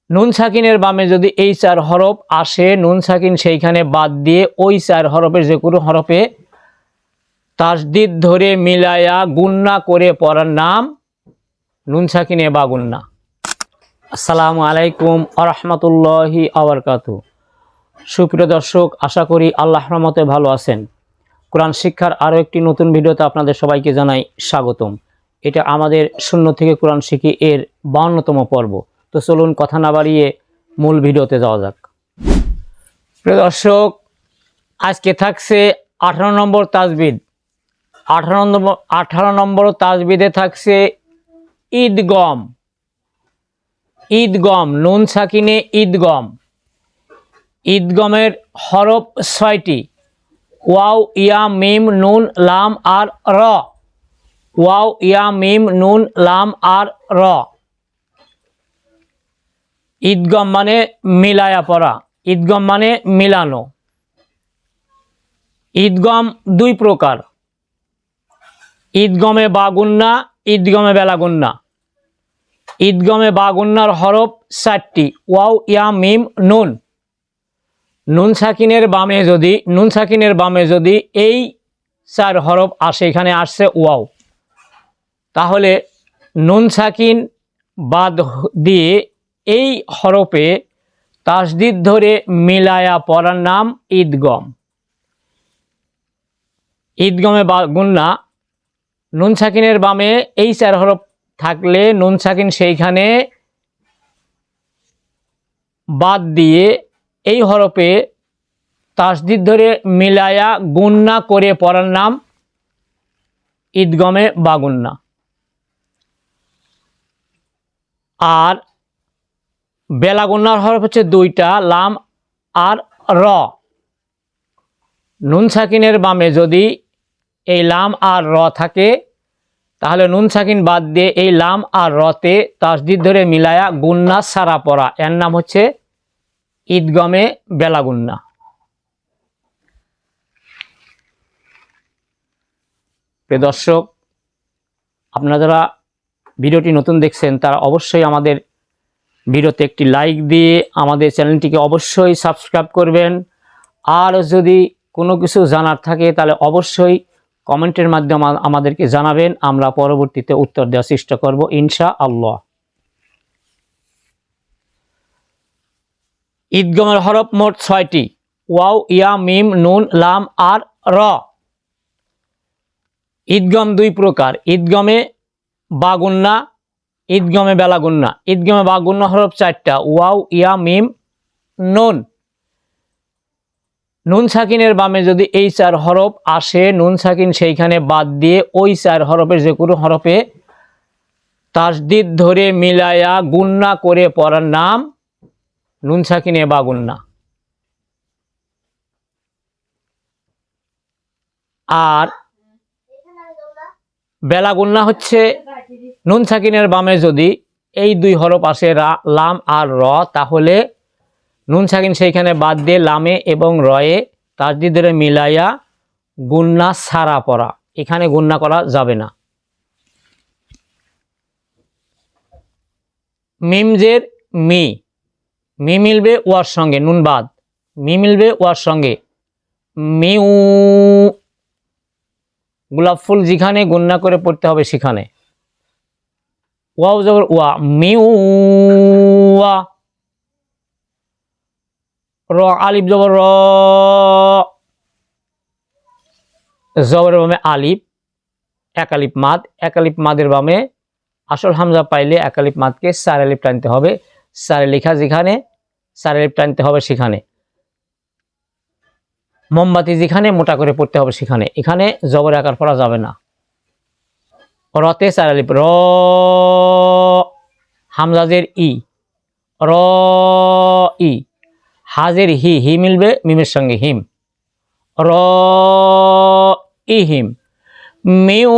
নুন সাকিনের বামে যদি এই 4 হরফ আসে, নুন সাকিন সেইখানে বাদ দিয়ে ওই 4 হরফের যে কোনো হরফে তাসদিদ ধরে মিলায়া গুন্না করে পড়ার নাম নুন সাকিনে বা গুন্না। আসসালামু আলাইকুম আরহামতুল্লাহি আবরকাতুহু। সুপ্রিয় দর্শক, আশা করি আল্লাহর রহমতে ভালো আছেন। কোরআন শিক্ষার আরও একটি নতুন ভিডিওতে আপনাদের সবাইকে জানাই স্বাগতম। এটা আমাদের শূন্য থেকে কোরআন শিখি এর 52তম পর্ব। তো চলুন কথা না বাড়িয়ে মূল ভিডিওতে যাওয়া যাক। প্রিয় দর্শক, আজকে থাকছে 18 নম্বর তাজবিদ। 18 নম্বর তাজবিদে থাকছে ঈদগম। ঈদগম, নুন সাকিনে ঈদগম। ঈদগমের হরফ 6টি: ওয়াও, ইয়া, মিম, নুন, লাম আর র। ওয়াও, ইয়া, মিম, নুন, লাম আর র। ঈদগম মানে মিলায়া পড়া, ঈদগম মানে মিলানো। ঈদগম দুই প্রকার: ঈদগমে বা গুন্না, ঈদগমে বেলা গুন্না। ঈদগমে বা গুন্নার হরফ 4টি: ওয়াও, ইয়া, মিম, নুন। নুন সাকিনের বামে যদি এই 4 হরফ আসে, এখানে আসছে ওয়াও, তাহলে নুন সাকিন বাদ দিয়ে এই হরফে তাসদিদ ধরে মিলায়া পড়ার নাম ঈদগম। ঈদগমে বা গুন্না, নুন সাকিনের বামে এই 4 হরফ থাকলে নুন সাকিন সেইখানে বাদ দিয়ে এই হরফে তাসদিদ ধরে মিলায়া গুন্না করে পড়ার নাম ঈদগমে বা গুন্না। আর বেলা গুন্নার হরফ হচ্ছে 2টা, লাম আর র। নুন সাকিনের বামে যদি এই লাম আর র থাকে, তাহলে নুন সাকিন বাদ দিয়ে এই লাম আর রতে তাসদিদ ধরে মিলায়া গুন্না সারা পড়া, এর নাম হচ্ছে ঈদগমে বেলা গুন্না। প্রিয় দর্শক, আপনারা যারা ভিডিওটি নতুন দেখছেন তারা অবশ্যই আমাদের ভিডিওতে একটি লাইক দিয়ে আমাদের চ্যানেলটিকে অবশ্যই সাবস্ক্রাইব করবেন। আর যদি কোনো কিছু জানার থাকে তাহলে অবশ্যই কমেন্টের মাধ্যমে আমাদেরকে জানাবেন, আমরা পরবর্তীতে উত্তর দেওয়ার চেষ্টা করব ইনশাআল্লাহ। ঈদগমের হরফ মোট 6টি: ওয়াও, ইয়া, মিম, নুন, লাম আর র। ঈদগম দুই প্রকার: ঈদগমে বা গুন্না, ঈদগমে বেলা গুন্না। ঈদগমে বা গুন্না হরফ 4টা: ওয়াও, ইয়া, মিম, নুন। নুন সাকিনের বামে যদি এই 4 হরফ আসে, নুন সাকিন সেইখানে বাদ দিয়ে ওই 4 হরফের যে কোনো হরফে তাসদিদ ধরে মিলায়া গুন্না করে পড়ার নাম নুন সাকিনে বা গুন্না। আর বেলা গুন্না হচ্ছে নুন সাকিনের বামে যদি এই 2 হরফ আসে, লাম আর র, তাহলে নুন সাকিন সেইখানে বাদ দিয়ে লামে এবং রয়ে তাসদিদ ধরে মিলাইয়া গুন্না সারা পড়া, এখানে গুন্না করা যাবে না। মিমজের মি, মি মিলবে ওয়ার সঙ্গে, নুন বাদ, মি মিলবে ওয়ার সঙ্গে, মিউ। গোলাপ ফুল যেখানে গুন্না করে পড়তে হবে সেখানে। ওয়াও জবর ওয়া, মিউ ওয়া। র, আলিফ জবর র, জবরের বামে আলিফ, এক আলিফ মাদ, এক আলিফ মাদের বামে আসল হামজা পাইলে এক আলিফ মাদকে 4 আলিফ টানতে হবে, 4 লেখা যেখানে 4 আলিফ টানতে হবে সেখানে। মোমবাতি যেখানে মোটা করে পড়তে হবে সেখানে, এখানে জবর আকার পড়া যাবে না। রতে 4 আলিফ, র। হামজাজের ই, র ই। হাজের হি, হি মিলবে মিমের সঙ্গে, হিম, র ই হিম। মিউ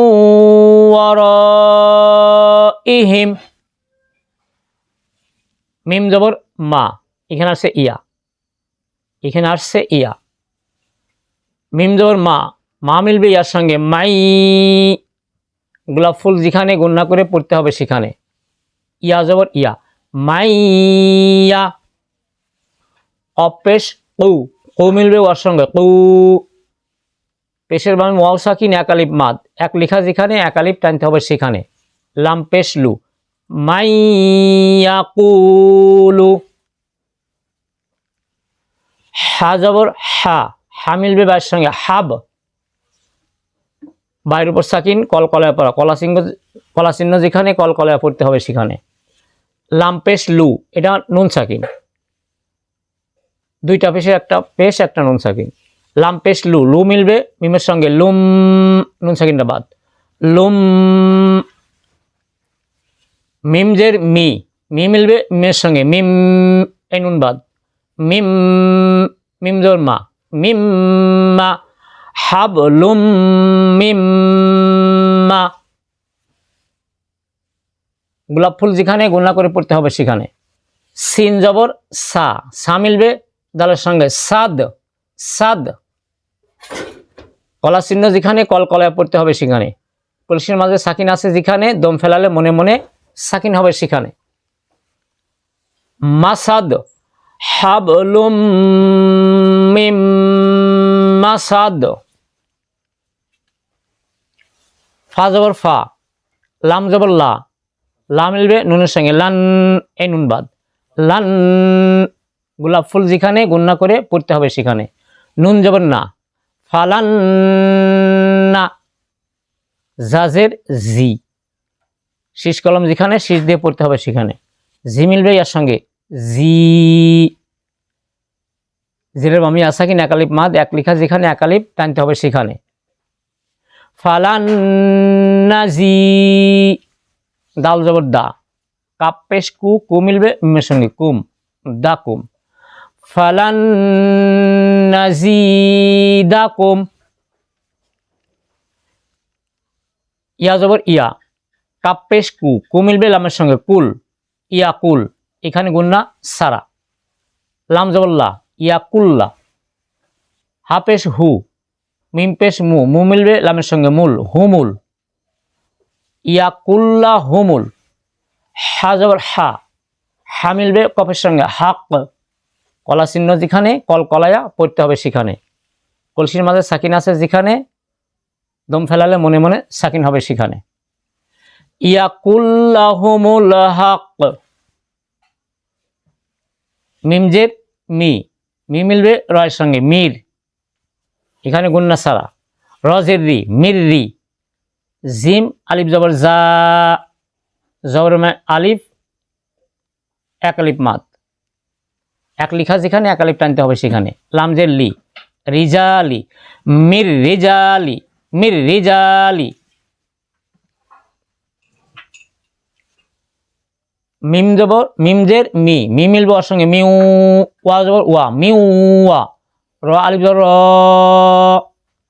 র ই হিম। মিম জবর মা, এখানে আসছে ইয়া, এখানে আসছে ইয়া। মিম জবর মা, মা মিলবে ইয়ার সঙ্গে, মাই। গোলাপ ফুল যেখানে গুন্না করে পড়তে হবে সেখানে। ইয়া জবর ইয়া, মাইয়া। কফ পেশ কু, কু মিলবে ওর সঙ্গে কু। পেশের বামে ওয়াও সাকিন এক আলিফ মাদ, এক লেখা যেখানে এক আলিফ টানতে হবে সেখানে। লাম পেশ লু, মাইয়াকুলু। হা জবর হা, হা মিলবে বাইয়ের সঙ্গে হাব, বাইরের উপর সাকিন কলকলায় পড়া, কলা চিহ্ন যেখানে কলকলায় পড়তে হবে সেখানে। লাম পেশ লু, এটা নুন সাকিন, দুইটা পেশের একটা পেশ একটা নুন সাকিন। লাম পেশ লু, লু মিলবে মিমের সঙ্গে লুম, নুন সাকিনটা বাদ, লুম। মিমজের মি, মি মিলবে মিমের সঙ্গে মিম, এই নুন বাদ, মিম। মিমজোর মা, মিম মা। হাবলুম মিম্মা, গোলাপ ফুল যেখানে গুণা করে পড়তে হবে সেখানে। সিন জবর সা, সা মিলবে দালের সঙ্গে সাদ, সাদ। কলা চিহ্ন যেখানে কলকলায় পড়তে হবে সেখানে। কলসির মাঝে সাকিন আছে যেখানে দম ফেলালে মনে মনে সাকিন হবে সেখানে। মাসাদ, হাবলুম মিম মাসাদ। ফা জবর ফা, লাম জবর লা, লা মিলবে নুনের সঙ্গে লান, এই নুন বাদ, লান। গোলাপ ফুল যেখানে গুণনা করে পড়তে হবে সেখানে। নুন জবর না, ফালান না। জাজের জি, শীষ কলম যেখানে শীষ দিয়ে পড়তে হবে সেখানে। জি মিলবে এর সঙ্গে জি, জিরের বামে আসাকিন এক আলিফ মাদ, এক লেখা যেখানে এক আলিফ টানতে হবে সেখানে। ফালান নাজি, দাল জবর দা, কাপ পেশ কু, কু মিলবে মিমের সঙ্গে কুম, দা কুম। ফালান নাজি দা কুম। ইয়া জবর ইয়া, কাপ পেশ কু, কু মিলবে লামের সঙ্গে কুল, ইয়া কুল। এখানে গুন্না সারা। লাম জবর লা, ইয়া কুল্লা। হা পেশ হু, মিম পেশ মু, মু মিলবে লামের সঙ্গে মূল, হুমুল, ইয়া কুল্লা হুমুল। হা জবর হা, হা মিলবে কফের সঙ্গে হাক, কলা চিহ্ন যেখানে কলকলায়া পড়তে হবে সেখানে। কলসির মাঝে সাকিন আছে যেখানে দম ফেলালে মনে মনে সাকিন হবে সেখানে। ইয়া কুল্লা হুমুল হাক। মিমজের মি, মি মিলবে রয়ের সঙ্গে মির, এখানে গুন্না সারা। রজের রি, মির রি। জিম আলিফ জবর জা, জবর আলিফ এক আলিফ মাদ, এক লেখা যেখানে এক আলিফ টানতে হবে সেখানে। লামজের লি, রিজালি, মির রিজালি, মির রিজালি। মিম জবর মিমজের মি, মি মিলবে ওর সঙ্গে মিউ, ওয়া জবর ওয়া, মিউ ওয়া। র আলিফ জবর র,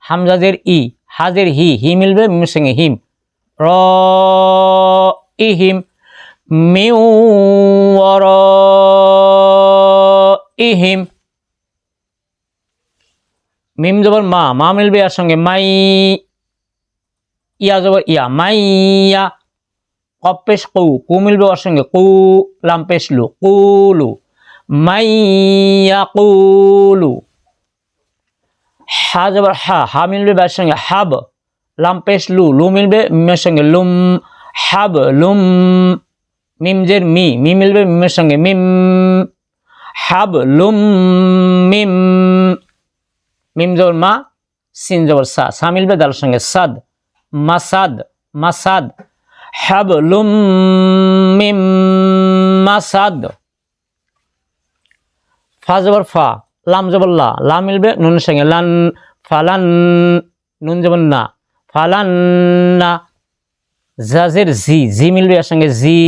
হামজাজের ই, হাজের হি, হি মিলবে মিমের সঙ্গে হিম, র ইহিম। মিউ র ইহিম। মিম জবর মা, মা মিলবে এর সঙ্গে মাই, ইয়া জবর ইয়া, মাইয়া। কফ পেশ কু, কু মিলবে ওর সঙ্গে কু, লাম পেশ লু, কুলু, মাইয়া কুলু। হা জবর হা, হা মিলবে এর সঙ্গে হাব, লাম পেশ লু, লু মিলবে মিমের সঙ্গে লুম, হাব লুম। মিমজের মি, মি মিলবে মিমের সঙ্গে মিম, হাব লুম মিম। মিম জবর মা, সিন জবর সা, সা মিলবে দালের সঙ্গে সাদ, মাসাদ, মাসাদ। হাবলুম মিম মাসাদ। ফা জবর ফা, লাম জবর লা, লা মিলবে নুনের সঙ্গে লান, ফালান। নুন জবর না, ফালান না। জাজের জি, জি মিলবে এর সঙ্গে জি,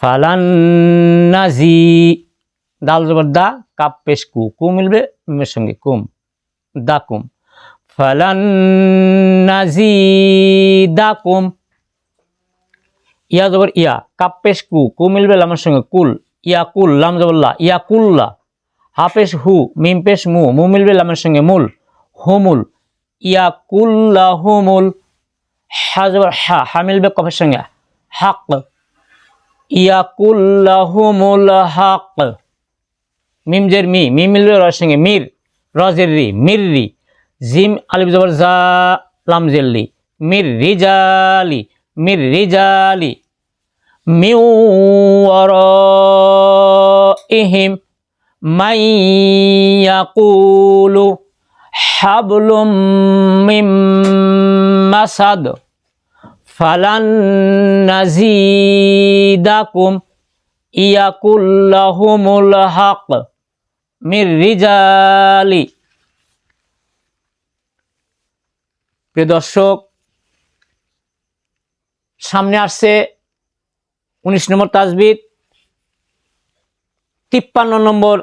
ফালান না জি। দাল জবর দা, কাপ পেশ কু, কু মিলবে মিমের সঙ্গে কুম, দা কুম। ফালান নাজি দা কুম। ইয়া জবর ইয়া, কাপ পেশ কু, কু মিলবে লামের সঙ্গে কুল, ইয়া কুল, লাম জবর লা, ইয়া কুল্লা। হা পেশ হু, মিম পেশ মু, মু মিলবে লামের সঙ্গে মূল, হুমুল, ইয়া কুল্লা হুমুল। হা জবর হা, হা মিলবে কফের সঙ্গে হাক, ইয়াকুল্লাহুমুল হক, মিম জের মি, মিমিল রর সঙ্গে মির, রজের রি, মিররি, জিম আলিফ জবর জা, লাম জেল্লি, মির রিজালি, মির রিজালি, মিউ ওয়ারাইহিম মান ইয়াকুলু হাবলুম মিম মাসাদ ফালান নাজিদাকুম ইয়াকুল্লাহুমুল হক মির রিজালি। প্রিয় দর্শক, সামনে আসছে 19 নম্বর তাজবিদ, 53 নম্বর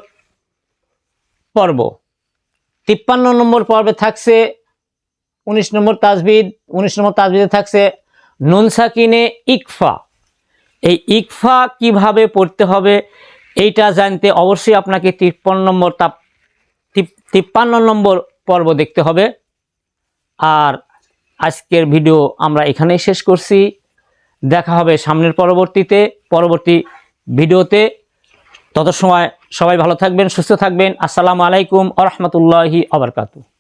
পর্ব। 53 নম্বর পর্বে থাকছে 19 নম্বর তাজবিদ। 19 নম্বর তাজবিদে থাকছে নুন সাকিনে ইকফা। এই ইকফা কিভাবে পড়তে হবে এইটা জানতে অবশ্যই আপনাকে 53 নম্বর পর্ব দেখতে হবে। আর আজকের ভিডিও আমরা এখানেই শেষ করছি। দেখা হবে সামনের পরবর্তী ভিডিওতে। তত সময় সবাই ভালো থাকবেন, সুস্থ থাকবেন। আসসালামু আলাইকুম ওয়া রাহমাতুল্লাহি ওয়া বারাকাতুহু।